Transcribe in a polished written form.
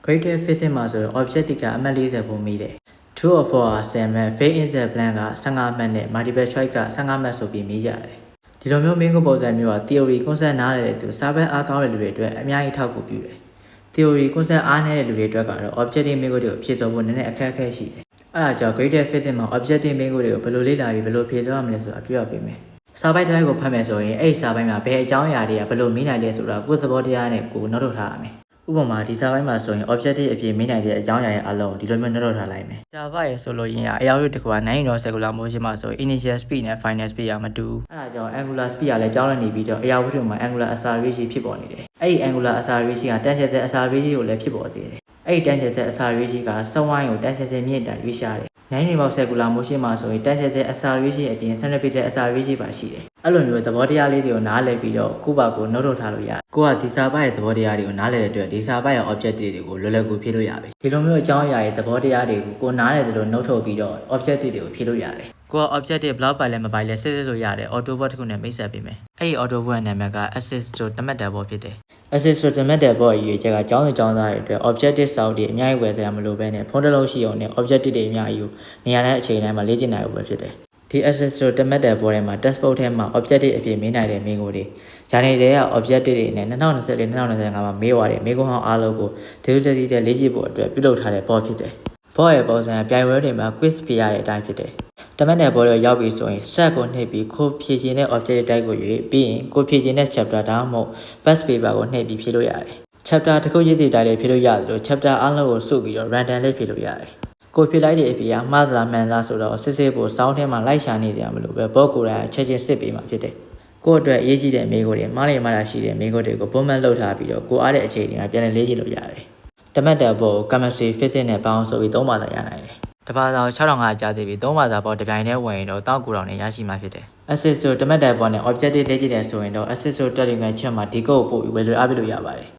Creative Physics မှာဆိုရင် objective ကအမှတ်40ပုံမိတယ် True or false 10မှတ် Fill in the blank က15မှတ်နဲ့ Multiple choice က15မှတ်ဆိုပြီးမိကြတယ်ဒီလိုမျိုးမင်းကိုပုံစံမျိုးက theory concept နားလည်တဲ့သူစာပဲအားကောင်းတဲ့လူတွေအတွက်အများကြီးထောက်ကူပြုတယ် theory concept အားနည်းတဲ့လူတွေအတွက်ကတော့ objective မင်းကိုတွေကိုဖြည့်ဆို့ဖို့နည်းနည်းအခက်အခဲရှိတယ်အဲ့ဒါကြောင့် Creative Physics မှာ objective မင်းကိုတွေကိုဘယ်လိုလေ့လာပြီးဘယ်လိုဖြည့်ဆို့ရမလဲဆိုတာပြောပြပေးမယ်စာပိုက်တိုင်းကိုဖတ်မယ်ဆိုရင်အဲ့ဒီစာပိုက်မှာဘယ်အကြောင်းအရာတွေကဘယ်လိုမေးနိုင်လဲဆိုတာကိုယ်သဘောတရားနဲ့ကိုယ်နှုတ်ထုတ်ထားရမယ်ဥပမာဒီစာပိုင်းမှာဆိုရင် objective အဖြစ်မေးနိုင်တဲ့အကြောင်းအရာရဲ့အလုံးဒီလိုမျိုးနှုတ်ထုတ်ထားလိုက်မယ် Java ရဲ့ဆိုလို့ရင်အရာတွေတစ်ခုက9 circular motion မှာဆိုရင် initial speed နဲ့ final speed ကမတူအဲ့ဒါကြောင့် angular speed ကလည်းပြောင်းလဲနေပြီးတော့အရာဝတ္ထုမှာ angular acceleration ဖြစ်ပေါ်နေတယ်အဲ့ဒီ angular acceleration က tangential acceleration ကိုလည်းဖြစ်ပေါ်စေတယ်အဲ့ဒီ tangential acceleration ကစဝိုင်းကို tangential မြင့်တာရွေးရှားတယ်9 circular motion မှာဆိုရင် tangential acceleration အပြင် centripetal acceleration ပါရှိတယ်အဲ့လိုမျိုးသဘောတရားလေးတွေကိုနားလည်ပြီးတော့ကိုယ့်ဘာကိုနှုတ်ထုတ်ထားလို့ရတယ်ကိုကဒီစာပိုက်ရဲ့သဘောတရားတွေကိုနားလည်တဲ့အတွက်ဒီစာပိုက်ရဲ့ objective တွေကိုလွယ်လွယ်ကူဖြည့်လို့ရပြီဒီလိုမျိုးအကြောင်းအရာရဲ့သဘောတရားတွေကိုကိုနားလည်တယ်လို့နှုတ်ထုတ်ပြီးတော့ objective တွေကိုဖြည့်လို့ရတယ်ကိုက objective block ပိုင်လဲမပိုင်လဲစစ်စစ်လို့ရတယ် autobot တစ်ခုနဲ့မိတ်ဆက်ပေးမယ်အဲ့ဒီ autobot နာမည်က assist to တမတ်တယ်ဘောဖြစ်တယ် assist to တမတ်တယ်ဘောရဲ့ချက်ကကျောင်းသားတွေအတွက် objective စောင့်တွေအများကြီးဝယ်စရာမလိုဘဲနဲ့ဖုန်းတစ်လုံးရှိအောင်နဲ့ objective တွေအများကြီးကိုနေရာတဲ့အချိန်တိုင်းမှာလေ့ကျင့်နိုင်ဖို့ပဲဖြစ်တယ်ဒီ assist to တမတ်တယ်ဘောထဲမှာ textbook ထဲမှာ objective အဖြစ်မေးနိုင်တဲ့မင်းကိုတွေဂျာနယ်တွေက objective တွေနဲ့2024-2025မှာမေးသွားတဲ့မေးခွန်းဟောင်းအားလုံးကို digital တဲ့လေ့ကျင့်ဖို့အတွက်ပြုလုပ်ထားတဲ့ဘောဖြစ်တယ်ဘောရဲ့ပုံစံပြိုင်ပွဲတွေမှာ quiz ပြရတဲ့အတိုင်းဖြစ်တယ်တမတ်နယ်ဘောတွေရောက်ပြီဆိုရင် start ကိုနှိပ်ပြီးကိုဖြည့်ခြင်းတဲ့ objective တိုက်ကိုရွေးပြီးရင်ကိုဖြည့်ခြင်းတဲ့ chapter ဒါမှမဟုတ် past paper ကိုနှိပ်ပြီးဖြည့်လို့ရတယ် chapter တစ်ခုချင်းစီတိုင်းလေးဖြည့်လို့ရတယ်လို့ chapter အားလုံးကိုစုပြီးတော့ random လေးဖြည့်လို့ရတယ်ကိုဖြည့်လိုက်တဲ့အပြင်မှားသလားမှန်လားဆိုတော့စစ်စစ်ဖို့စောင်းထဲမှာလိုက်ရှာနေကြမလို့ပဲဘောကိုယ်တိုင်ချက်ချင်းစစ်ပေးမှာဖြစ်တယ်ကိုယ့်အတွက်အရေးကြီးတဲ့မိကိုတွေမှားလိမ့်မှရှိတဲ့မိကိုတွေကိုပုံမှန်လှုပ်ထားပြီးတော့ကိုအားတဲ့အချိန်တွေမှာပြန်လည်လေ့ကျင့်လို့ရတယ်တမတ်တဲ့ဘော chemistry physics နဲ့ပေါင်းဆိုပြီး3ဘာသာရနိုင်တယ်တပါးစာ6500ကျသေးပြီး3ဘာသာဘောတစ်ပြိုင်တည်းဝင်ရင်တော့1900နဲ့ရရှိမှာဖြစ်တယ် assist ဆိုတမတ်တဲ့ဘောနဲ့ objective လေ့ကျင့်တယ်ဆိုရင်တော့ assist ဆို telegram chat မှာဒီ code ကိုပို့ပြီးဝယ်လို့အားပေးလို့ရပါတယ်